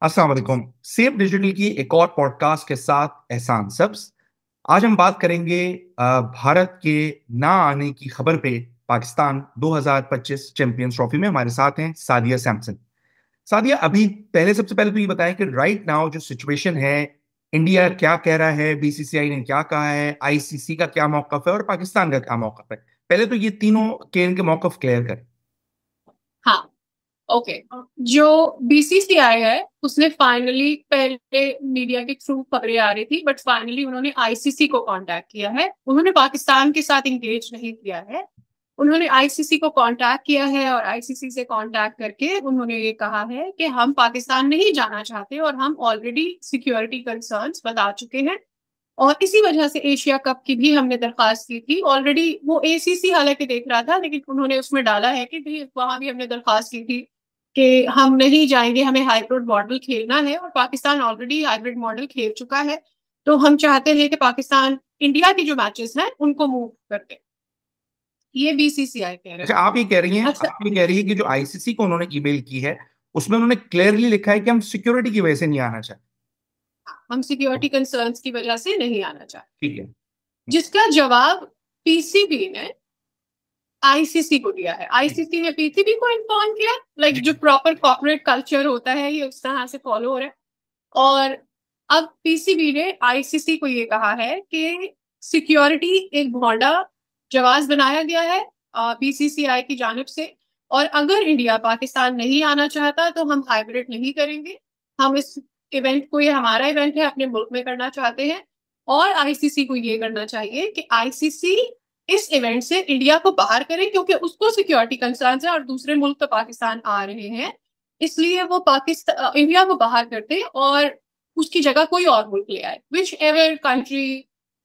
अस्सलाम वालेकुम। Safe digital की एक और पॉडकास्ट के साथ एहसान सब्स। आज हम बात करेंगे भारत के ना आने की खबर पे। पाकिस्तान 2025 चैंपियंस ट्रॉफी में हमारे साथ हैं सादिया सैमसन। सादिया, अभी पहले सबसे पहले तो ये बताएं कि राइट नाउ जो सिचुएशन है, इंडिया क्या कह रहा है, बीसीसीआई ने क्या कहा है, आईसीसी का क्या मौकफ है और पाकिस्तान का क्या मौकफ है। पहले तो ये तीनों के इनके मौकफ क्लियर करें। हाँ। ओके। जो बीसीसीआई है उसने फाइनली, पहले मीडिया के थ्रू खबरें आ रही थी बट फाइनली उन्होंने आईसीसी को कांटेक्ट किया है। उन्होंने पाकिस्तान के साथ इंगेज नहीं किया है। उन्होंने आईसीसी को कांटेक्ट किया है और आईसीसी से कांटेक्ट करके उन्होंने ये कहा है कि हम पाकिस्तान नहीं जाना चाहते और हम ऑलरेडी सिक्योरिटी कंसर्न्स बता चुके हैं। और इसी वजह से एशिया कप की भी हमने दरखास्त की थी ऑलरेडी। वो एसीसी हालांकि देख रहा था लेकिन उन्होंने उसमें डाला है कि भी वहां भी हमने दरखास्त की थी कि हम नहीं जाएंगे, हमें हाइब्रिड मॉडल खेलना है और पाकिस्तान ऑलरेडी हाइब्रिड मॉडल खेल चुका है। तो हम चाहते हैं कि पाकिस्तान इंडिया के जो मैचेस हैं उनको मूव करते। ये बीसीसीआई कह रहे अच्छा, हैं। अच्छा। आप ये कह रही है कि जो आईसीसी को उन्होंने ईमेल की है उसमें उन्होंने क्लियरली लिखा है कि हम सिक्योरिटी की वजह से नहीं आना चाहते। हम सिक्योरिटी कंसर्न्स की वजह से नहीं आना चाहते, ठीक है। जिसका जवाब पीसीबी ने आईसीसी को दिया है। आईसीसी ने पीसीबी को इन्फॉर्म किया, लाइक जो प्रॉपर कॉर्पोरेट कल्चर होता है ये उस तरह से फॉलो हो रहा है। और अब पीसीबी ने आईसीसी को ये कहा है कि सिक्योरिटी एक भोंडा जवाब बनाया गया है बीसीसीआई की जानिब से। और अगर इंडिया पाकिस्तान नहीं आना चाहता तो हम हाइब्रिड नहीं करेंगे। हम इस इवेंट को, ये हमारा इवेंट है, अपने मुल्क में करना चाहते हैं। और आईसीसी को ये करना चाहिए कि आईसीसी इस इवेंट से इंडिया को बाहर करे क्योंकि उसको सिक्योरिटी कंसर्न है और दूसरे मुल्क तो पाकिस्तान आ रहे हैं। इसलिए वो पाकिस्तान इंडिया को बाहर करते और उसकी जगह कोई और मुल्क ले आए, which ever country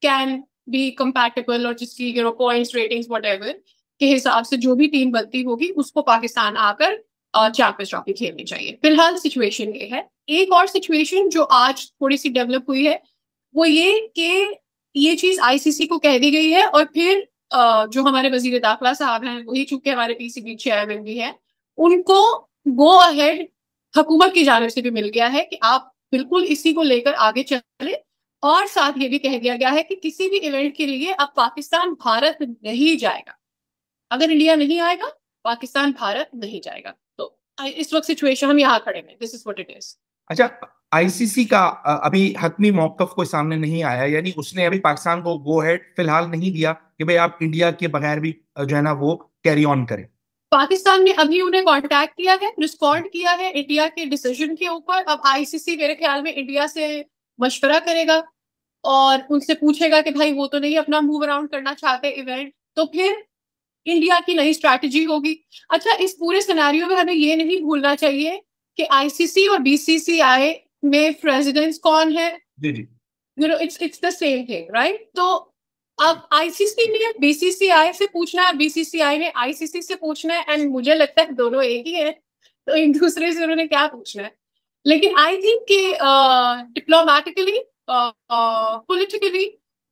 can be compatible, और जिसकी पॉइंट्स रेटिंग्स वट एवर के हिसाब से जो भी टीम बनती होगी उसको पाकिस्तान आकर चैंपियंस ट्रॉफी खेलनी चाहिए। फिलहाल सिचुएशन ये है। एक और सिचुएशन जो आज थोड़ी सी डेवलप हुई है वो ये कि ये चीज आईसीसी को कह दी गई है और फिर जो हमारे वजीर दाखिला साहब हैं, वही चूंकि हमारे पीसीबी चेयरमैन भी हैं, उनको गो अहेड हुकूमत की जानिब से भी मिल गया है कि आप बिल्कुल इसी को लेकर आगे चले। और साथ ये भी कह दिया गया है कि किसी भी इवेंट के लिए अब पाकिस्तान भारत नहीं जाएगा। अगर इंडिया नहीं आएगा पाकिस्तान भारत नहीं जाएगा। तो इस वक्त सिचुएशन हम यहाँ खड़े हैं, this is what it is. अच्छा, आईसीसी का अभी हतमी मौकफ कोई सामने नहीं आया, यानी उसने अभी पाकिस्तान को गो हेड फिलहाल नहीं दिया कि भाई आप इंडिया के बगैर भी जो है ना वो कैरी ऑन करें। पाकिस्तान ने अभी उन्हें कांटेक्ट किया है, रिस्पॉन्ड किया है इंडिया के डिसीजन के ऊपर। अब आईसीसी मेरे ख्याल में इंडिया से मशवरा करेगा और उनसे पूछेगा कि भाई वो तो नहीं अपना मूव अराउंड करना चाहते इवेंट, तो फिर इंडिया की नई स्ट्रैटेजी होगी। अच्छा, इस पूरे सिनेरियो में हमें ये नहीं भूलना चाहिए कि आईसीसी और बीसीसीआई में प्रेसिडेंट्स कौन है। जी जी। It's the same thing, right? तो अब आईसीसी ने बीसीसीआई से पूछना है, बीसीसीआई ने आईसीसी से पूछना है, एंड मुझे लगता है दोनों एक ही है, तो एक दूसरे से उन्होंने क्या पूछना है। लेकिन आई थिंक कि डिप्लोमेटिकली, पॉलिटिकली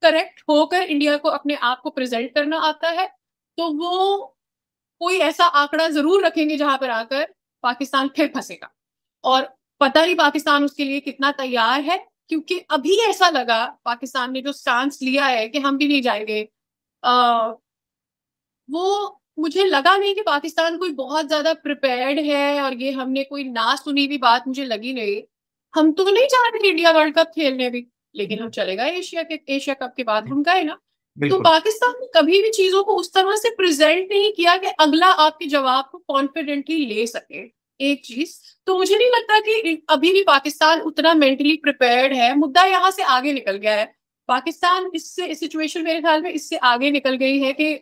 करेक्ट होकर इंडिया को अपने आप को प्रेजेंट करना आता है, तो वो कोई ऐसा आंकड़ा जरूर रखेंगे जहां पर आकर पाकिस्तान फिर फंसेगा। और पता नहीं पाकिस्तान उसके लिए कितना तैयार है, क्योंकि अभी ऐसा लगा पाकिस्तान ने जो स्टांस लिया है कि हम भी नहीं जाएंगे, आ, वो मुझे लगा नहीं कि पाकिस्तान कोई बहुत ज्यादा प्रिपेयर्ड है। और ये हमने कोई ना सुनी हुई बात मुझे लगी नहीं। हम तो नहीं चाह रहे थे इंडिया वर्ल्ड कप खेलने भी, लेकिन हम चले गए एशिया कप के बाद हम गए ना। तो बिल्कुल। पाकिस्तान ने कभी भी चीजों को उस तरह से प्रेजेंट नहीं किया कि अगला आपके जवाब को कॉन्फिडेंटली ले सके। एक चीज तो मुझे नहीं लगता कि अभी भी पाकिस्तान उतना मेंटली प्रिपेयर्ड है। मुद्दा यहाँ से आगे निकल गया है। पाकिस्तान इससे, इस सिचुएशन मेरे ख्याल में इससे आगे निकल गई है कि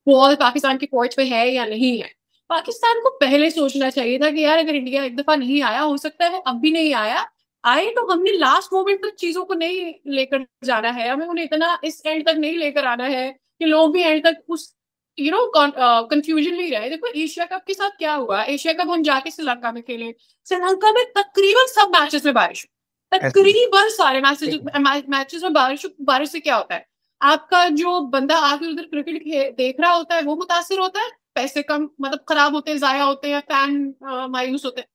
बॉल पाकिस्तान की कोर्ट पे है या नहीं है। पाकिस्तान को पहले सोचना चाहिए था कि यार अगर इंडिया एक दफा नहीं आया, हो सकता है अब भी नहीं आया, आए तो हमने लास्ट मोमेंट तक चीजों को नहीं लेकर जाना है। हमें उन्हें इतना इस एंड तक नहीं लेकर आना है कि लोग भी एंड तक उस कंफ्यूजन में ही रहे। देखो एशिया कप के साथ क्या हुआ। एशिया कप हम जाके श्रीलंका में खेले, श्रीलंका में तकरीबन सब मैचेस में बारिश, ऐसे। तकरीबन सारे मैचेस में बारिश। बारिश से क्या होता है, आपका जो बंदा आके उधर क्रिकेट देख रहा होता है वो मुतासिर होता है, पैसे कम मतलब खराब होते हैं, जाया होते हैं, फैन मायूस होते हैं।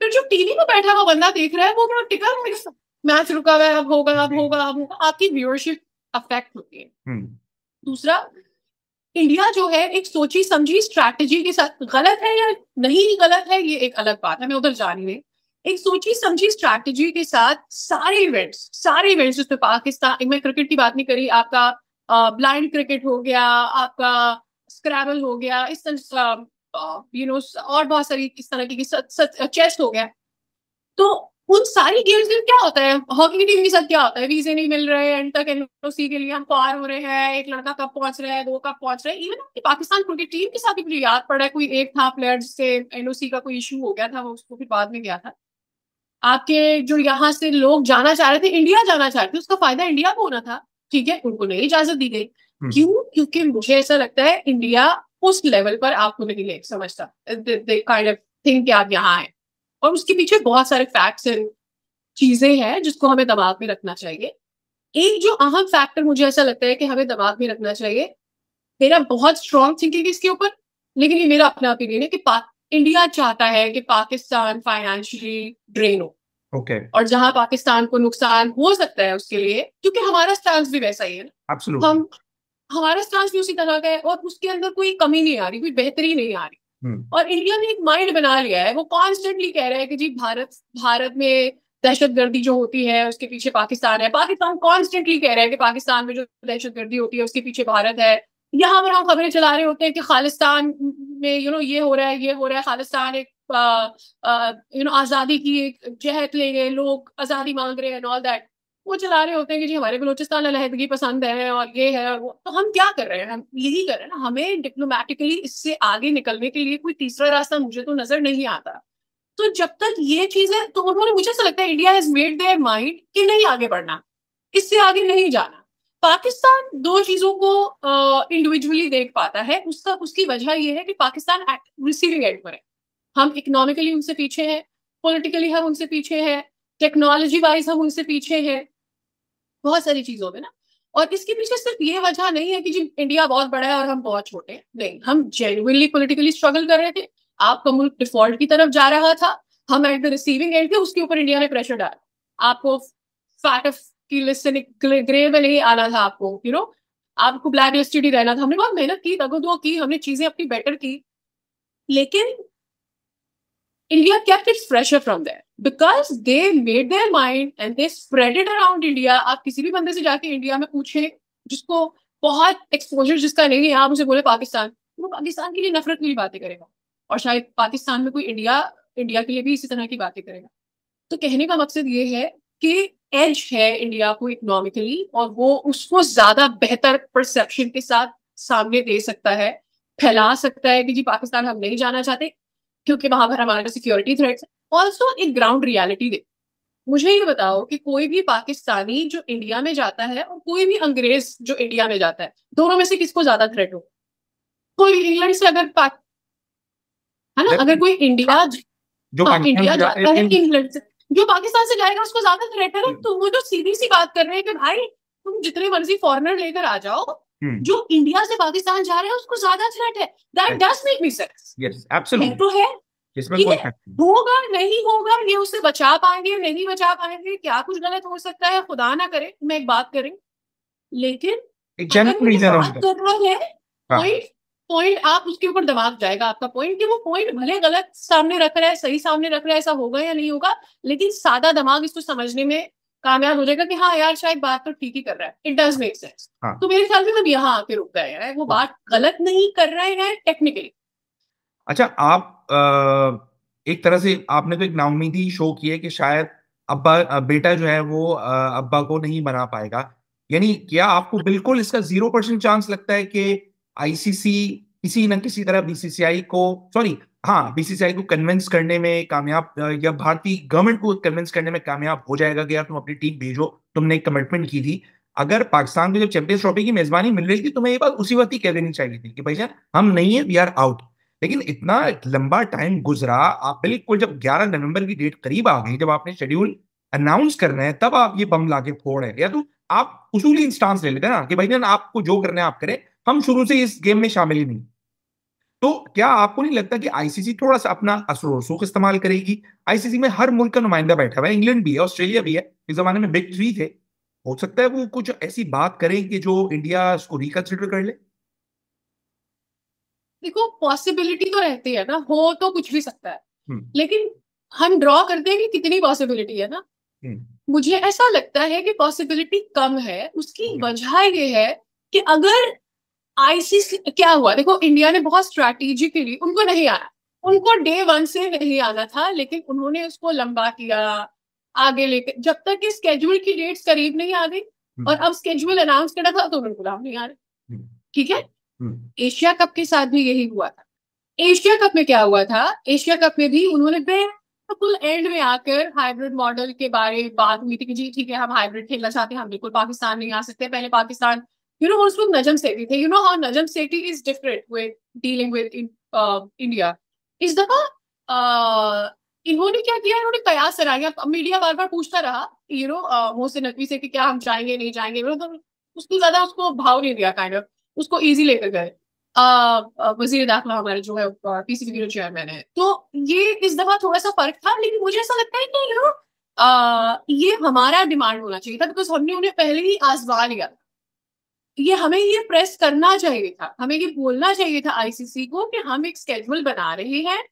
फिर जो टीवी में बैठा हुआ बंदा देख रहा है वो थोड़ा टिका रहेगा, मैच रुका हुआ है, अब होगा अब होगा अब होगा, आपकी व्यूअरशिप अफेक्ट होती है। दूसरा, इंडिया जो है एक सोची समझी स्ट्रैटेजी के साथ, गलत है या नहीं गलत है ये एक अलग बात है, मैं उधर जा नहीं रही, एक सोची समझी स्ट्रैटेजी के साथ सारे इवेंट्स जिसमें पाकिस्तान, मैं क्रिकेट की बात नहीं करी, आपका ब्लाइंड क्रिकेट हो गया, आपका स्क्रैबल हो गया, इस तरह और बहुत सारी इस तरह की चेस हो गया, तो उन सारी गेम्स में क्या होता है, हॉकी की टीम के साथ क्या होता है, वीजे नहीं मिल रहे, एंड तक एनओसी के लिए हम पार हो रहे हैं, एक लड़का कब पहुंच रहा है, 2 कब पहुंच रहे हैं, इवन पाकिस्तान क्रिकेट टीम के साथ भी मुझे याद पड़ा है, कोई एक था प्लेयर जिससे एनओसी का कोई इशू हो गया था, वो उसको फिर बाद में गया था। आपके जो यहाँ से लोग जाना चाह रहे थे, इंडिया जाना चाह रहे थे, उसका फायदा इंडिया को होना था, ठीक है, उनको नहीं इजाजत दी गई। क्यों? क्योंकि मुझे ऐसा लगता है इंडिया उस लेवल पर आपको नहीं ले समझता, काइंड ऑफ थिंक कि आप यहाँ है, और उसके पीछे बहुत सारे फैक्ट्स एंड चीजें हैं जिसको हमें दिमाग में रखना चाहिए। एक जो अहम फैक्टर मुझे ऐसा लगता है कि हमें दिमाग में रखना चाहिए, मेरा बहुत स्ट्रॉन्ग थिंकिंग इसके ऊपर, लेकिन ये मेरा अपना ओपिनियन है कि इंडिया चाहता है कि पाकिस्तान फाइनेंशियली ड्रेन हो, और जहां पाकिस्तान को नुकसान हो सकता है उसके लिए, क्योंकि हमारा स्टांस भी वैसा ही है ना, हमारा स्टांस भी उसी तरह का है, और उसके अंदर कोई कमी नहीं आ रही, कोई बेहतरी नहीं आ रही, और इंडिया ने एक माइंड बना लिया है, वो कॉन्स्टेंटली कह रहा है कि जी भारत में दहशतगर्दी जो होती है उसके पीछे पाकिस्तान है, पाकिस्तान कॉन्स्टेंटली कह रहा है कि पाकिस्तान में जो दहशतगर्दी होती है उसके पीछे भारत है। यहाँ पर हम खबरें चला रहे होते हैं कि खालिस्तान में ये हो रहा है, खालिस्तान एक आजादी की एक जहत ले गए, लोग आजादी मांग रहे हैं एंड ऑल दैट, वो चला रहे होते हैं कि जी हमारे बलोचिस्तान अलहदगी पसंद है और ये है और वो, तो हम क्या कर रहे हैं, हम यही कर रहे हैं ना, हमें डिप्लोमेटिकली इससे आगे निकलने के लिए कोई तीसरा रास्ता मुझे तो नजर नहीं आता। तो जब तक ये चीजें, तो उन्होंने, मुझे ऐसा लगता है India has made their mind कि नहीं आगे बढ़ना, इससे आगे नहीं जाना। पाकिस्तान दो चीजों को इंडिविजुअली देख पाता है, उसकी वजह यह है कि पाकिस्तान रिसीविंग एंड पर है, हम इकोनॉमिकली उनसे पीछे हैं, पॉलिटिकली हम उनसे पीछे हैं, टेक्नोलॉजी वाइज हम उनसे पीछे हैं, बहुत सारी चीजों में ना। और इसके पीछे सिर्फ ये वजह नहीं है कि जी इंडिया बहुत बड़ा है और हम बहुत छोटे हैं, नहीं, हम जेन्युइनली पॉलिटिकली स्ट्रगल कर रहे थे, आपका मुल्क डिफॉल्ट की तरफ जा रहा था, हम एट द रिसीविंग एंड थे, उसके ऊपर इंडिया ने प्रेशर डाला, आपको फैट ऑफ की लिस्ट से ग्रे में नहीं आना था, आपको आपको ब्लैक लिस्टेड ही रहना था। हमने बहुत मेहनत की, दगो की, हमने चीजें अपनी बेटर की, लेकिन India kept its pressure from there because they made their mind and they spread it around India। आप किसी भी बंदे से जाके इंडिया में पूछे जिसको बहुत एक्सपोजर जिसका नहीं है, आप उसे बोले पाकिस्तान, वो पाकिस्तान के लिए नफरत की बातें करेगा, और शायद पाकिस्तान में कोई इंडिया के लिए भी इसी तरह की बातें करेगा। तो कहने का मकसद ये है कि एज है इंडिया को इकोनॉमिकली, और वो उसको ज्यादा बेहतर परसेप्शन के साथ सामने दे सकता है, फैला सकता है कि जी पाकिस्तान हम नहीं जाना चाहते क्योंकि वहां पर हमारे सिक्योरिटी थ्रेट्स, ऑल्सो एक ग्राउंड रियलिटी दे। मुझे ये बताओ कि कोई भी पाकिस्तानी जो इंडिया में जाता है और कोई भी अंग्रेज जो इंडिया में जाता है, दोनों में से किसको ज्यादा थ्रेट हो? कोई इंग्लैंड से अगर है ना, अगर कोई इंडिया इंडिया जाता है इंग्लैंड से, जो पाकिस्तान से जाएगा उसको ज्यादा थ्रेट है ना। तो वो जो सीधी सी बात कर रहे हैं कि भाई तुम जितने मर्जी फॉरेनर लेकर आ जाओ, जो इंडिया से पाकिस्तान जा रहे हैं उसको ज्यादा थ्रेट है। That does make me sense. Yes absolutely तो है, होगा नहीं होगा, ये उससे बचा पाएंगे नहीं बचा पाएंगे, क्या कुछ गलत हो सकता है, खुदा ना करे मैं एक बात करें, लेकिन बात कर रहा है पॉइंट आप उसके ऊपर दिमाग जाएगा आपका पॉइंट, कि वो पॉइंट भले गलत सामने रख रहा है सही सामने रख रहा है, ऐसा होगा या नहीं होगा, लेकिन सादा दिमाग इसको समझने में कामयाब हो जाएगा कि हाँ यार शायद बात तो ठीक ही कर रहा है, इट डज मेक सेंस। तो मेरे ख्याल में हम यहाँ आके रुक गए हैं, वो बात गलत नहीं कर रहे हैं टेक्निकली। अच्छा, आप एक तरह से आपने तो एक नाउमीदी शो की है कि शायद अब्बा बेटा जो है वो अब्बा को नहीं बना पाएगा, यानी क्या आपको बिल्कुल इसका 0% चांस लगता है कि आईसीसी किसी न किसी तरह बीसीसीआई को कन्विंस करने में कामयाब, या भारतीय गवर्नमेंट को कन्विंस करने में कामयाब हो जाएगा कि यार तुम अपनी टीम भेजो, तुमने एक कमिटमेंट की थी, अगर पाकिस्तान को जब चैंपियंस ट्रॉफी की मेजबानी मिल रही थी तुम्हें ये बात उसी वक्त ही कह देनी चाहिए थी कि भैया हम नहीं है, वी आर आउट। लेकिन इतना लंबा टाइम गुजरा, आप बिल्कुल जब 11 नवंबर की डेट करीब आ गई, जब आपने शेड्यूल अनाउंस करना है, तब आप ये बम लाके फोड़ रहे हैं। या तो आप उसूली इंस्टांस ले लेते ना कि भाई आपको जो करना है आप करें, हम शुरू से इस गेम में शामिल ही नहीं। तो क्या आपको नहीं लगता कि आईसीसी थोड़ा सा अपना असर रसूख इस्तेमाल करेगी? आईसीसी में हर मुल्क का नुमाइंदा बैठा हुआ है, इंग्लैंड भी है, ऑस्ट्रेलिया भी है, इस जमाने में बिग थ्री थे। हो सकता है वो कुछ ऐसी बात करें कि जो इंडिया उसको रिकंसिडर कर ले। देखो पॉसिबिलिटी तो रहती है ना, हो तो कुछ भी सकता है, हम्म। लेकिन हम ड्रॉ करते हैं कि कितनी पॉसिबिलिटी है ना। मुझे ऐसा लगता है कि पॉसिबिलिटी कम है। उसकी वजह ये है कि अगर आईसीसी, क्या हुआ देखो, इंडिया ने बहुत स्ट्रैटेजिकली, उनको नहीं आना, उनको डे वन से नहीं आना था, लेकिन उन्होंने उसको लंबा किया, आगे लेके, जब तक कि स्केड्यूल की डेट्स करीब नहीं आ गई, और अब स्केड्यूल अनाउंस करा था तो उन्होंने बुलाव नहीं आ रहे। ठीक है, एशिया कप के साथ भी यही हुआ था। एशिया कप में क्या हुआ था, एशिया कप में भी उन्होंने बिल्कुल एंड में आकर हाइब्रिड मॉडल के बारे में बात हुई थी कि जी ठीक है, हम हाइब्रिड खेलना चाहते हैं, हम बिल्कुल पाकिस्तान नहीं आ सकते। पहले पाकिस्तान, उस वक्त नजम सेठी थे, how Najam Sethi is different with dealing with India. इस दफा इन्होंने क्या किया, इन्होंने कयास कराया। मीडिया बार बार पूछता रहा मोहसिन नकवी से कि क्या हम जाएंगे नहीं जाएंगे, तो उसको ज्यादा उसको भाव नहीं दिया, काइंड ऑफ उसको इजी लेकर गए। वजीर दाखिला हमारे जो है पीसीबी के जो चेयरमैन है, तो ये इस दफा थोड़ा सा फर्क था। लेकिन मुझे ऐसा लगता है कि ये हमारा डिमांड होना चाहिए था, बिकॉज हमने उन्हें पहले ही आजमा लिया। ये हमें ये प्रेस करना चाहिए था, हमें ये बोलना चाहिए था आईसीसी को कि हम एक स्केड्यूल बना रहे हैं।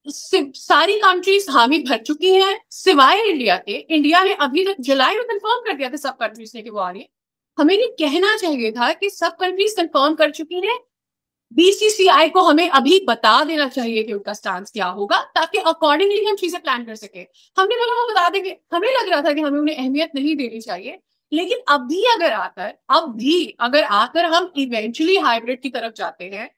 सारी कंट्रीज हामी भर चुकी हैं सिवाय इंडिया के। इंडिया ने अभी तक जुलाई में कंफर्म कर दिया था सब कंट्रीज ने कि वो आ रही है। हमें ये कहना चाहिए था कि सब कंट्रीज कंफर्म कर चुकी हैं, बीसीसीआई को हमें अभी बता देना चाहिए कि उनका स्टांस क्या होगा, ताकि अकॉर्डिंगली हम चीजें प्लान कर सके। हमने बोला वो बता देंगे, हमें लग रहा था कि हमें उन्हें अहमियत नहीं देनी चाहिए। लेकिन अब भी अगर आकर हम इवेंचुअली हाइब्रिड की तरफ जाते हैं,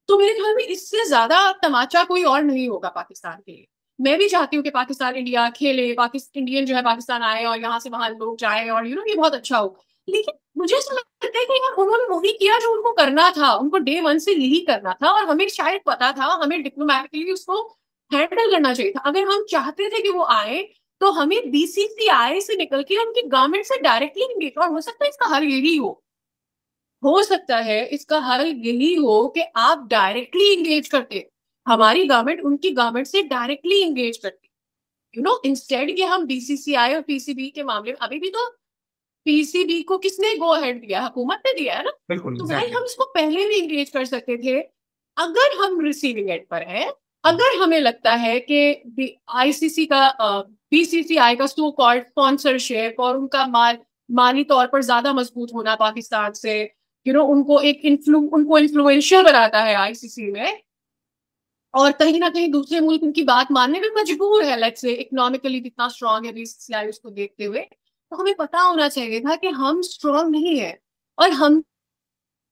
तो मेरे ख्याल में इससे ज्यादा तमाचा कोई और नहीं होगा पाकिस्तान के लिए। मैं भी चाहती हूँ कि पाकिस्तान इंडिया खेले, पाकिस्तान इंडियन जो है पाकिस्तान आए और यहाँ से वहां लोग जाए, और ये बहुत अच्छा हो। लेकिन मुझे ऐसा लगता है कि यार उन्होंने मूवी किया जो उनको करना था, उनको डे वन से यही करना था, और हमें शायद पता था, हमें डिप्लोमेटिकली उसको हैंडल करना चाहिए था। अगर हम चाहते थे कि वो आए, तो हमें बीसीसीआई से निकल के उनकी गवर्नमेंट से डायरेक्टली एंगेज, और हो सकता है इसका हल यही हो सकता है इसका हल यही हो कि आप डायरेक्टली एंगेज करते, हमारी गवर्नमेंट उनकी गवर्नमेंट से डायरेक्टली एंगेज करती, इंस्टेड कि हम बीसीसीआई और पीसीबी के मामले में, अभी भी तो पीसीबी को किसने गो अहेड दिया, हुकूमत ने दिया है ना। तो भाई हम इसको पहले भी एंगेज कर सकते थे। अगर हम रिसीविंग एंड पर है, अगर हमें लगता है कि आईसीसी का बीसीसीआई का सो कॉल्ड स्पॉन्सरशिप और उनका माली तौर पर ज्यादा मजबूत होना पाकिस्तान से, उनको इन्फ्लुएंशियल बनाता है आईसीसी में, और कहीं ना कहीं दूसरे मुल्क उनकी बात मानने में मजबूर है, लेट्स से इकोनॉमिकली कितना स्ट्रांग है बीसीसीआई उसको देखते हुए, तो हमें पता होना चाहिए था कि हम स्ट्रांग नहीं है, और हम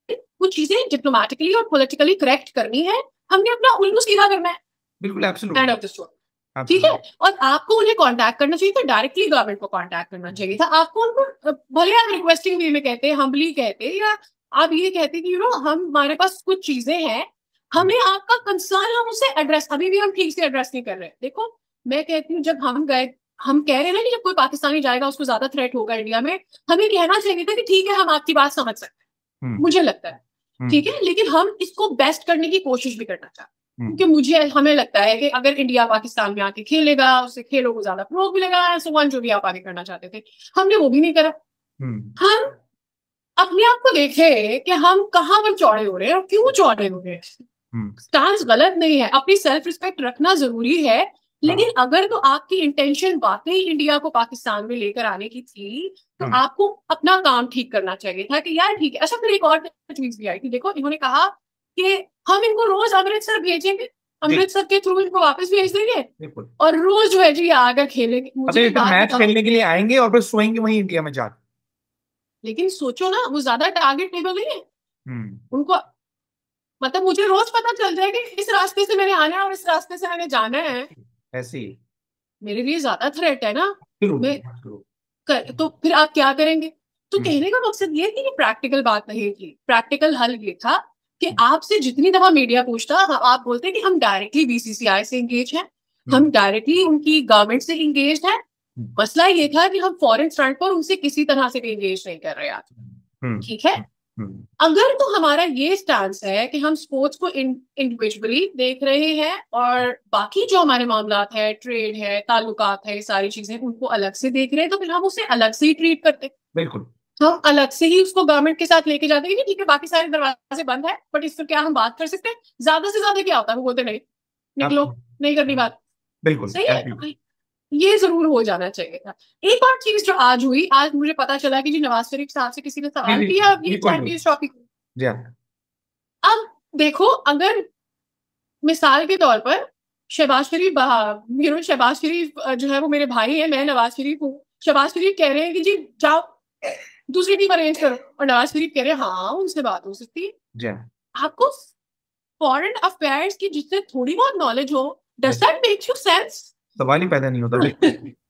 कुछ चीजें डिप्लोमेटिकली और पॉलिटिकली करेक्ट करनी है। हमने अपना उल्लू सीधा करना है, बिल्कुल एंड ऑफ द स्टोरी। ठीक है, और आपको उन्हें कांटेक्ट करना चाहिए था, डायरेक्टली गवर्नमेंट को कांटेक्ट करना चाहिए था। आपको उनको भले आप रिक्वेस्टिंग वे में कहते, हम्बली कहते, या आप ये कहते कि हम हमारे पास कुछ चीजें हैं, हमें आपका कंसर्न, हम उसे एड्रेस, अभी भी हम ठीक से एड्रेस नहीं कर रहे। देखो मैं कहती हूँ, जब हम गए, हम कह रहे हैं ना कि जब कोई पाकिस्तानी जाएगा उसको ज्यादा थ्रेट होगा इंडिया में, हमें कहना चाहिए था कि ठीक है हम आपकी बात समझ सकते हैं, मुझे लगता है ठीक है, लेकिन हम इसको बेस्ट करने की कोशिश भी करना चाहते हैं, क्योंकि हमें लगता है कि अगर इंडिया पाकिस्तान में आके खेलेगा, उससे खेलों को ज्यादा फरोग मिलेगा, जो भी आप आगे करना चाहते थे, हमने वो भी नहीं करा। हम अपने आप को देखे कि हम कहाँ पर चौड़े हो रहे हैं और क्यों चौड़े हो रहे हैं। स्टांस गलत नहीं है, अपनी सेल्फ रिस्पेक्ट रखना जरूरी है, लेकिन अगर तो आपकी इंटेंशन वाकई इंडिया को पाकिस्तान में लेकर आने की थी, तो आपको अपना काम ठीक करना चाहिए था कि यार ठीक है। अच्छा, फिर एक और चीज भी आई कि देखो इन्होंने कहा कि हम इनको रोज अमृतसर भेजेंगे, अमृतसर के थ्रू इनको वापस भेज देंगे, और रोज जो है जी आकर खेलेंगे। मुझे मैच खेलने के लिए आएंगे और फिर सोएंगे वहीं इंडिया में जाकर। लेकिन सोचो ना, वो ज्यादा टारगेट टेबल नहीं है उनको, मतलब मुझे रोज पता चल जाए कि इस रास्ते से मैंने आना है और इस रास्ते से मैंने जाना है, ऐसे मेरे लिए ज्यादा थ्रेट है ना। तो फिर आप क्या करेंगे? तो कहने का मकसद ये कि प्रैक्टिकल बात नहीं थी, प्रैक्टिकल हल ये था कि आपसे जितनी दफा मीडिया पूछता, आप बोलते कि हम डायरेक्टली बीसीसीआई से इंगेज हैं, हम डायरेक्टली उनकी गवर्नमेंट से इंगेज हैं। मसला ये था कि हम फॉरेन फ्रंट पर उनसे किसी तरह से भी इंगेज नहीं कर रहे आज, ठीक है। अगर तो हमारा ये स्टांस है कि हम स्पोर्ट्स को इंडिविजुअली देख रहे हैं और बाकी जो हमारे मामलात है, ट्रेड है, ताल्लुकात है, सारी चीजें उनको अलग से देख रहे हैं, तो फिर हम उसे अलग से ही ट्रीट करते हैं। बिल्कुल, हम अलग से ही उसको गवर्नमेंट के साथ लेके जाते हैं कि ठीक है बाकी सारे दरवाजे बंद है, बट इस पर क्या हम बात कर सकते हैं? ज्यादा से ज्यादा क्या होता है, वो बोलते नहीं, निकलो, नहीं करनी बात। बिल्कुल, सही है, ये जरूर हो जाना चाहिए था। एक और चीज जो आज हुई, आज मुझे पता चला कि जी नवाज शरीफ साहब से किसी ने सवाल किया इस टॉपिक। अब देखो, अगर मिसाल के तौर पर शहबाज शरीफ शहबाज शरीफ जो है वो मेरे भाई है, मैं नवाज शरीफ हूँ, शहबाज शरीफ कह रहे हैं कि जी जाओ दूसरी टीम अरेंज करो, और नवाज शरीफ कह रहे हैं हाँ उनसे बात हो सकती है। आपको फॉरेन अफेयर्स की जिससे थोड़ी बहुत नॉलेज हो, does that make you sense? सवाल ही पैदा नहीं होता।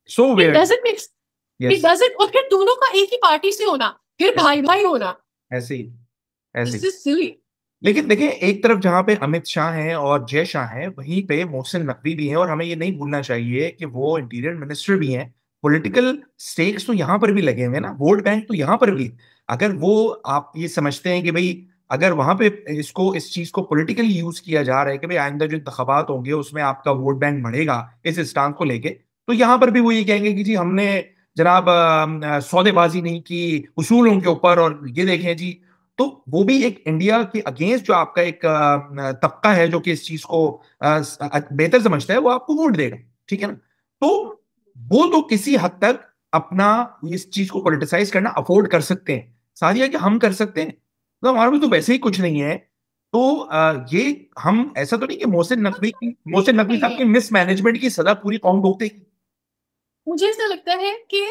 सो वेयर्ड, इट डजंट। और फिर दोनों का एक ही पार्टी से होना, फिर भाई भाई होना, ऐसे ही ऐसे दिस इज सिली। लेकिन देखिए, एक तरफ जहां पे अमित शाह हैं और जय शाह हैं, वहीं पे मोहसिन नकवी भी हैं, और हमें ये नहीं भूलना चाहिए कि वो इंटीरियर मिनिस्टर भी हैं। पॉलिटिकल स्टेक्स तो यहाँ पर भी लगे हुए हैं ना, वोट बैंक तो यहाँ पर भी। अगर वो, आप ये समझते हैं कि भाई अगर वहां पे इस चीज को पॉलिटिकली यूज किया जा रहा है कि भाई आइंदा जो इंतखाबात होंगे उसमें आपका वोट बैंक बढ़ेगा इस स्टांस को लेके, तो यहाँ पर भी वो ये कहेंगे कि जी हमने जनाब सौदेबाजी नहीं की उसूलों के ऊपर, और ये देखें जी। तो वो भी एक इंडिया के अगेंस्ट जो आपका एक तबका है जो कि इस चीज को बेहतर समझता है, वो आपको वोट देगा, ठीक है ना। तो वो तो किसी हद तक अपना इस चीज को पॉलिटिसाइज करना अफोर्ड कर सकते हैं। सादिया कि हम कर सकते हैं, तो हमारे पास तो वैसे ही कुछ नहीं है। तो ये हम ऐसा तो नहीं कि मोहसिन नकवी साहब की मिसमैनेजमेंट की सजा पूरी कौम भुगतेगी। मुझे ऐसा लगता है कि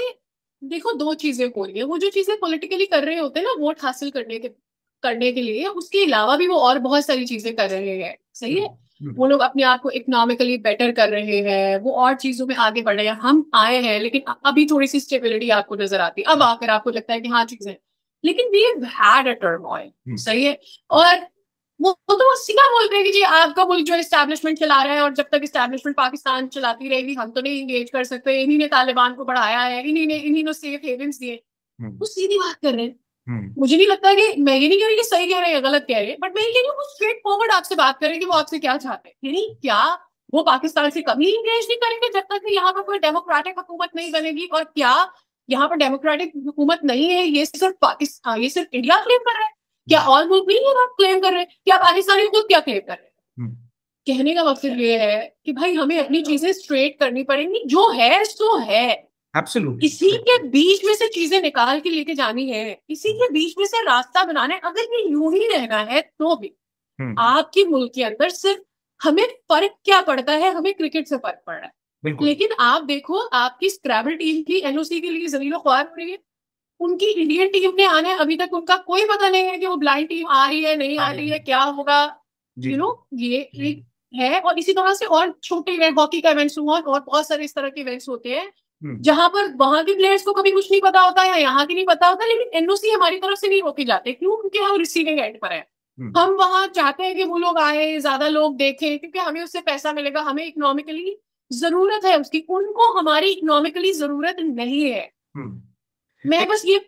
देखो, दो चीजें हो रही है। वो जो चीजें पॉलिटिकली कर रहे होते हैं ना वोट हासिल करने के लिए, उसके अलावा भी वो और बहुत सारी चीजें कर रहे हैं। सही है, वो लोग अपने आप को इकोनॉमिकली बेटर कर रहे हैं, वो और चीजों में आगे बढ़ रहे हैं। हम आए हैं लेकिन अभी थोड़ी सी स्टेबिलिटी आपको नजर आती है, अब आकर आपको लगता है कि हाँ चीजें, लेकिन we have had a turmoil. सही है, और वो तो सीधा बोलते हैं कि जी आपका मुल्क जो एस्टैब्लिशमेंट चला रहा है, और जब तक एस्टैब्लिशमेंट पाकिस्तान चलाती रहेगी हम तो नहीं इंगेज कर सकते, इन्हीं ने तालिबान को बढ़ाया है, इन्हीं ने सेफ हेवन्स दिए। वो सीधी बात कर रहे हैं। मुझे नहीं लगता कि, मैं ये नहीं कह रही कि सही कह रहे हैं या गलत कह रहे हैं, बट मैं ये कह रही हूँ स्ट्रेट फॉरवर्ड आपसे बात करें कि वो आपसे क्या चाहते हैं। यानी क्या वो पाकिस्तान से कभी इंगेज नहीं करेंगे जब तक यहाँ पर कोई डेमोक्रेटिक हुकूमत नहीं बनेगी? और क्या यहाँ पर डेमोक्रेटिक हुकूमत नहीं है ये सिर्फ पाकिस्तान, ये सिर्फ इंडिया क्लेम कर रहा है? क्या और मुल्क नहीं है क्लेम कर रहे हैं? क्या पाकिस्तानी खुद क्या क्लेम कर रहे हैं? कहने का मकसद ये है कि भाई हमें अपनी चीजें स्ट्रेट करनी पड़ेंगी, जो है सो है। Absolutely. इसी के बीच में से चीजें निकाल के लेके जानी है, इसी के बीच में से रास्ता बनाना है। अगर ये यूं ही रहना है तो भी आपके मुल्क के अंदर सिर्फ हमें फर्क क्या पड़ता है, हमें क्रिकेट से फर्क पड़ रहा है। लेकिन आप देखो, आपकी स्क्रैबल टीम की एनओसी के लिए जलीलो ख्वार हो रही है, उनकी इंडियन टीम ने आना है, अभी तक उनका कोई पता नहीं है कि वो ब्लाइंड टीम आ रही है नहीं आ रही है, क्या होगा। ये एक है। और इसी तरह से और छोटे इवेंट, हॉकी का इवेंट्स हुआ और बहुत सारे इस तरह के इवेंट्स होते हैं जहां पर वहां के प्लेयर्स को कभी कुछ नहीं पता होता या यहाँ की नहीं पता होता, लेकिन एनओसी हमारी तरफ से नहीं रोके जाते। क्यों? क्योंकि हम रिसीविंग एंड पर है। हम वहां चाहते हैं कि वो लोग आए, ज्यादा लोग देखें, क्योंकि हमें उससे पैसा मिलेगा, हमें इकोनॉमिकली जरूरत है उसकी, उनको हमारी इकोनॉमिकली जरूरत नहीं है। मैं बस ये,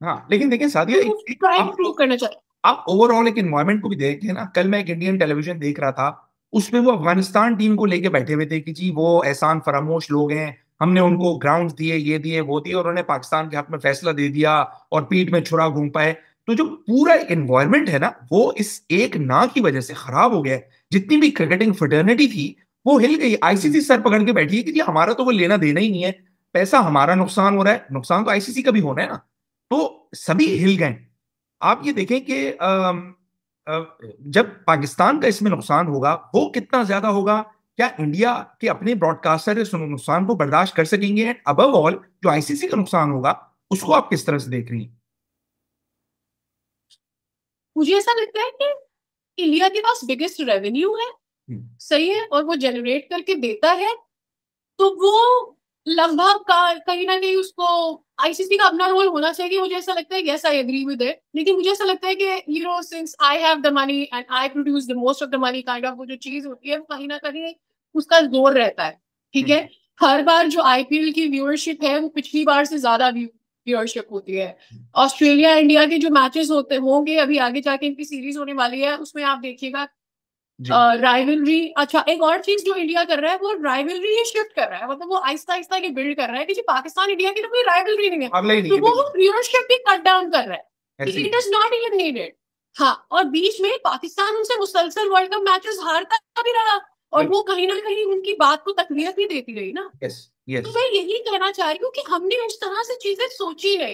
हाँ, लेकिन देखिए सादिया, करना चाहिए। आप ओवरऑल एक एनवायरनमेंट को भी देखें ना। कल मैं एक इंडियन टेलीविजन देख रहा था, उसमें वो अफगानिस्तान टीम को लेके बैठे हुए थे कि जी वो एहसान फरामोश लोग हैं, हमने उनको ग्राउंड दिए, ये दिए, वो दिए, और उन्होंने पाकिस्तान के हक में फैसला दे दिया और पीठ में छुरा घूम पाए। तो जो पूरा एनवायरनमेंट है ना, वो इस एक ना की वजह से खराब हो गया। जितनी भी क्रिकेटिंग फ्रेटर्निटी थी वो हिल गई। आईसीसी सर पकड़ के बैठी है कि जी हमारा तो वो लेना देना ही नहीं है, पैसा हमारा नुकसान हो रहा है, नुकसान तो आईसीसी का भी होना है ना। तो सभी हिल गए। आप ये देखें कि जब पाकिस्तान का इसमें नुकसान होगा वो कितना ज्यादा होगा, क्या इंडिया के अपने ब्रॉडकास्टर इस नुकसान को बर्दाश्त कर सकेंगे? अबव ऑल जो आईसीसी का नुकसान होगा उसको आप किस तरह से देख रही हैं? मुझे ऐसा लगता है कि इंडिया के पास बिगेस्ट रेवेन्यू है, सही है, और वो जनरेट करके देता है, तो वो लगभग कहीं ना कहीं उसको आईसीसी का अपना रोल होना चाहिए। मुझे ऐसा लगता है, yes I agree with it, लेकिन मुझे ऐसा लगता है कि since I have the money and I produce the most of the money kind of, वो जो चीज होती है कहीं ना कहीं उसका जोर रहता है। ठीक है, हर बार जो आईपीएल की व्यूअरशिप है वो पिछली बार से ज्यादा व्यू व्यूअरशिप होती है। ऑस्ट्रेलिया इंडिया के जो मैचेस होते होंगे अभी आगे जाके इनकी सीरीज होने वाली है, उसमें आप देखिएगा राइवलरी। अच्छा, एक और चीज जो इंडिया कर रहा है वो राइवलरी ही शिफ्ट कर रहा है, मतलब वो आहिस्ता आहिस्ता ये बिल्ड कर रहा है कि जी पाकिस्तान इंडिया की तो कोई राइवलरी नहीं है, तो वो व्यूअरशिप भी कट डाउन कर रहा है, it is not even needed. हाँ, और बीच में पाकिस्तान उनसे मुसलसल वर्ल्ड कप मैचेस हारता भी रहा, और वो कहीं ना कहीं उनकी बात को तकलीफ भी देती रही ना। तो मैं यही कहना चाह रही हूँ कि हमने उस तरह से चीजें सोची है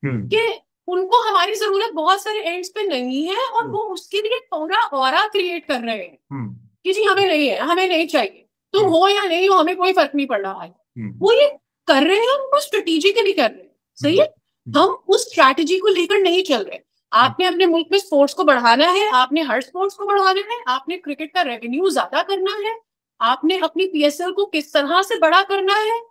कि उनको हमारी जरूरत बहुत सारे एंड्स पे नहीं है, और वो उसके लिए पूरा ऑरा क्रिएट कर रहे हैं कि जी हमें नहीं है, हमें नहीं चाहिए, तो हो या नहीं हो हमें कोई फर्क नहीं पड़ रहा है। वो ये कर रहे हैं, उनको स्ट्रेटेजिकली कर रहे हैं, सही है। हम उस स्ट्रैटेजी को लेकर नहीं चल रहे। आपने अपने मुल्क में स्पोर्ट्स को बढ़ाना है, आपने हर स्पोर्ट्स को बढ़ाना है, आपने क्रिकेट का रेवेन्यू ज्यादा करना है, आपने अपनी पीएसएल को किस तरह से बड़ा करना है,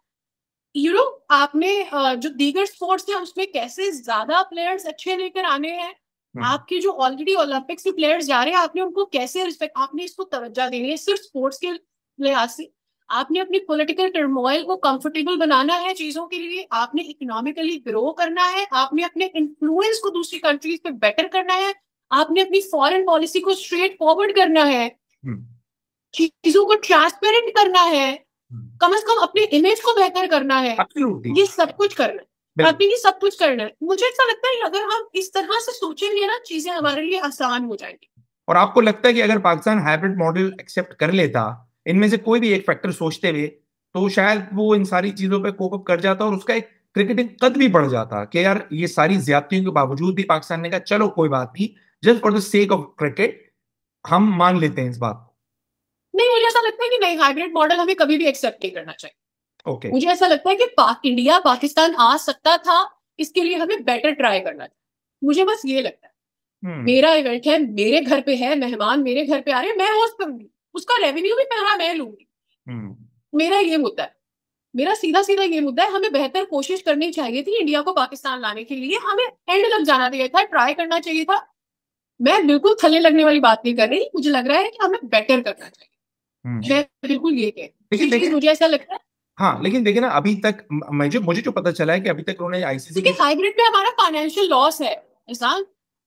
आपने जो दीगर स्पोर्ट्स है उसमें कैसे ज्यादा प्लेयर्स अच्छे लेकर आने हैं, आपके जो ऑलरेडी ओलंपिक्स के प्लेयर्स जा रहे हैं आपने उनको कैसे रिस्पेक्ट, आपने इसको तवज्जो देनी है सिर्फ स्पोर्ट्स के लिहाज से। आपने अपनी पॉलिटिकल टर्मोइल को कंफर्टेबल बनाना है चीजों के लिए, आपने इकोनॉमिकली ग्रो करना है, आपने अपने इन्फ्लुएंस को दूसरी कंट्रीज पे बेटर करना है, आपने अपनी फॉरेन पॉलिसी को स्ट्रेट फॉरवर्ड करना है, चीजों को ट्रांसपेरेंट करना है, कम से कम अपने इमेज को बेहतर करना है, ये सब कुछ करना है, आपने ये सब कुछ करना है। मुझे ऐसा लगता है अगर हम इस तरह से सोचेंगे ना चीजें हमारे लिए आसान हो जाएंगी। और आपको लगता है कि अगर पाकिस्तान हाइब्रिड मॉडल एक्सेप्ट कर लेता, इनमें से कोई भी एक फैक्टर सोचते हुए, तो शायद वो इन सारी चीजों पे कोप अप कर जाता और उसका एक क्रिकेटिंग कद भी बढ़ जाता कि यार ये सारी ज्यादतियों के बावजूद भी पाकिस्तान ने कहा चलो कोई बात नहीं, just for the sake of cricket हम मान लेते हैं इस बात को। नहीं, मुझे ऐसा लगता है कि नहीं, हाइब्रिड मॉडल हमें कभी भी एक्सेप्ट नहीं करना चाहिए। Okay. मुझे ऐसा लगता है कि इंडिया पाकिस्तान आ सकता था, इसके लिए हमें बेटर ट्राई करना चाहिए, मुझे बस ये लगता है। मेरा इवेंट है, मेरे घर पे है, मेहमान मेरे घर पे आ रहे हैं, मैं होस्ट करूंगी, उसका रेवेन्यू भी मैं लूंगी। मेरा ये मुद्दा है, मेरा सीधा सीधा ये मुद्दा है, हमें बेहतर कोशिश करनी चाहिए थी इंडिया को पाकिस्तान लाने के लिए, हमें एंड तक जाना चाहिए था, ट्राई करना चाहिए था। मैं बिल्कुल थल्ले लगने वाली बात नहीं कर रही, मुझे लग रहा है कि हमें बेटर करना चाहिए, मैं बिल्कुल ये कह, मुझे ऐसा लगता है। हाँ, लेकिन देखिए ना, अभी तक मुझे जो पता चला है कि अभी तक उन्होंने आईसीसी के हाइब्रिड में हमारा फाइनेंशियल लॉस है,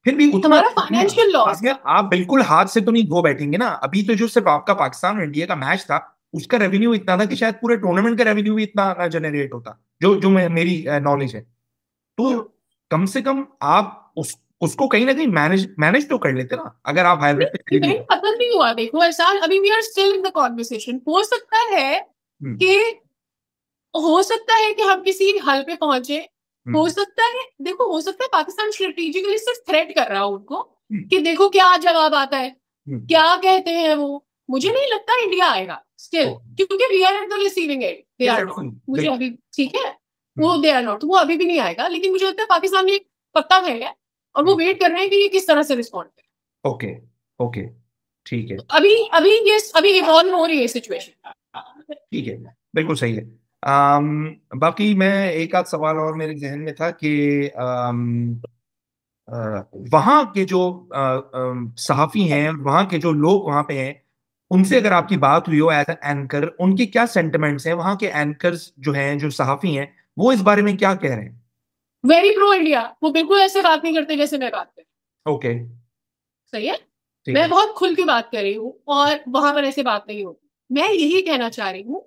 फिर भी हमारा फाइनेंशियल लॉस। आप बिल्कुल हाथ से तो नहीं धो बैठेंगे ना। अभी तो जो सिर्फ आपका पाकिस्तान और इंडिया का मैच था उसका रेवेन्यू इतना था कि शायद पूरे टूर्नामेंट का रेवेन्यू भी इतना जनरेट होता, जो मेरी नॉलेज है। तो कम से कम आप उसको कहीं ना कहीं मैनेज तो कर लेते ना, अगर आप हाइब्रिड पे। पता नहीं हुआ, देखो ऐसा अभी we are still in the conversation. हो सकता है कि हम किसी हल पे पहुंचे, हो सकता है, देखो हो सकता है पाकिस्तान स्ट्रेटेजिकली सिर्फ थ्रेट कर रहा हो उनको कि देखो क्या जवाब आता है, क्या कहते हैं वो। मुझे नहीं लगता इंडिया आएगा स्टिल, क्योंकि we are at the receiving end, they are not. मुझे अभी ठीक है, वो दे आर नॉट, वो अभी भी नहीं आएगा, लेकिन मुझे लगता है पाकिस्तान ने एक पत्ता फेंका और वो वेट कर रहे हैं कि ये किस तरह से रिस्पॉन्ड करे। ओके ओके, ठीक है। अभी इवॉल्व हो रही है सिचुएशन। ठीक है, बिल्कुल सही है। बाकी मैं एक आध सवाल और मेरे जहन में था कि वहां के जो सहाफी हैं, वहां के जो लोग वहां पे हैं, उनसे अगर आपकी बात हुई हो एज एन एंकर, उनके क्या सेंटिमेंट्स हैं? वहां के एंकर्स जो हैं, जो सहाफी हैं, वो इस बारे में क्या कह रहे हैं? वेरी प्रो इंडिया, वो बिल्कुल ऐसे बात नहीं करते जैसे मैं बात कर। ओके, सही है, मैं बहुत खुल के बात कर रही हूँ और वहां पर ऐसे बात नहीं होती। मैं यही कहना चाह रही हूँ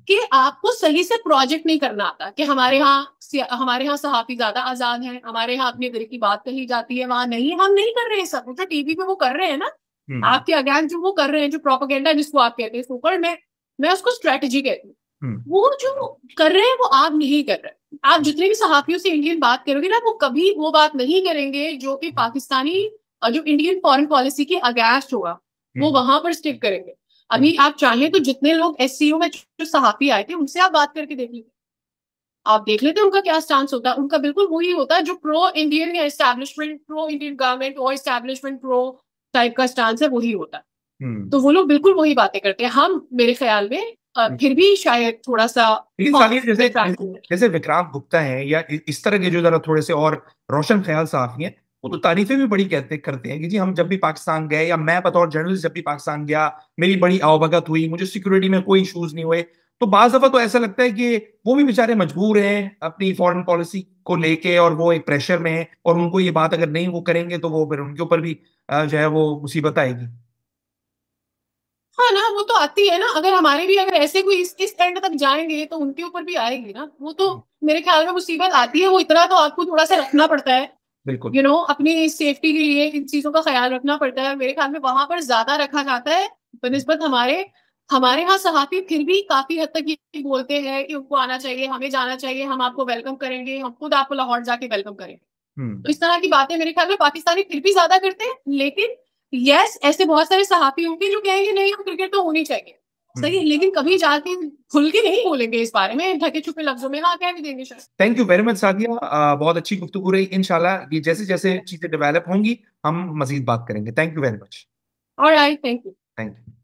कि आपको सही से प्रोजेक्ट नहीं करना आता, कि हमारे यहाँ सहाफी ज्यादा आजाद हैं, हमारे यहाँ अपने दिल की बात कही जाती है, वहां नहीं, हम नहीं कर रहे हैं सब जो टीवी पे वो कर रहे हैं ना, आपके अगेंस्ट जो वो कर रहे हैं, जो प्रोपेगेंडा जिसको आप कहते हैं सुपर, मैं उसको स्ट्रेटेजी कहती हूँ। वो जो कर रहे हैं वो आप नहीं कर रहे। आप जितने भी सहाफियों से इंडियन बात करोगे ना, वो कभी वो बात नहीं करेंगे जो कि पाकिस्तानी जो इंडियन फॉरेन पॉलिसी के अगेंस्ट होगा, वो वहां पर स्टिक करेंगे। अभी आप चाहें तो जितने लोग एससीओ में जो सहाफी आए थे उनसे आप बात करके देख लीजिए, आप देख लेते उनका क्या स्टांस होता है। उनका बिल्कुल वही होता है जो प्रो इंडियन या एस्टैब्लिशमेंट, प्रो इंडियन गवर्नमेंट और एस्टैब्लिशमेंट प्रो टाइप का स्टांस है, वही होता है। तो वो लोग बिल्कुल वही बातें करते हैं। हम मेरे ख्याल में फिर भी शायद थोड़ा सा जैसे विक्रांत गुप्ता है या इस तरह के जो जरा थोड़े से और रोशन ख्याल सहाफी हैं, वो तो तारीफें भी बड़ी करते हैं कि जी हम जब भी पाकिस्तान गए, या मैं बतौर जर्नलिस्ट जब भी पाकिस्तान गया, मेरी बड़ी आवभगत हुई, मुझे सिक्योरिटी में कोई इश्यूज नहीं हुए, तो बाज दफा तो ऐसा लगता है कि वो भी बेचारे मजबूर हैं अपनी फॉरेन पॉलिसी को लेके, और वो एक प्रेशर में है, और उनको ये बात अगर नहीं वो करेंगे तो वो फिर उनके ऊपर भी जो है वो मुसीबत आएगी। हाँ ना, वो तो आती है ना। अगर हमारे भी अगर ऐसे कोई इस एंड तक जाएंगे तो उनके ऊपर भी आएगी ना। वो तो मेरे ख्याल में मुसीबत आती है। वो इतना तो आपको थोड़ा सा रखना पड़ता है, बिल्कुल। अपनी सेफ्टी के लिए इन चीजों का ख्याल रखना पड़ता है। मेरे ख्याल में वहां पर ज्यादा रखा जाता है बनिस्बत हमारे। हमारे यहाँ सहाफी फिर भी काफी हद तक ये बोलते हैं कि उनको आना चाहिए, हमें जाना चाहिए, हम आपको वेलकम करेंगे, हम खुद आपको लाहौर जाके वेलकम करेंगे। हम्म। तो इस तरह की बातें मेरे ख्याल में पाकिस्तानी फिर भी ज्यादा करते हैं। लेकिन यस, ऐसे बहुत सारे सहाफी होंगे जो कहेंगे नहीं, हम क्रिकेट तो होनी चाहिए, सही, लेकिन कभी जाके खुल के नहीं बोलेंगे इस बारे में, ढके छुपे लफ्जों में हाँ कह भी देंगे शायद। Thank you very much Sadia, बहुत अच्छी गुफ्तगू रही। इंशाल्लाह ये जैसे जैसे चीजें डेवलप होंगी हम मजीद बात करेंगे। Thank you very much. Alright, thank you. Thank you.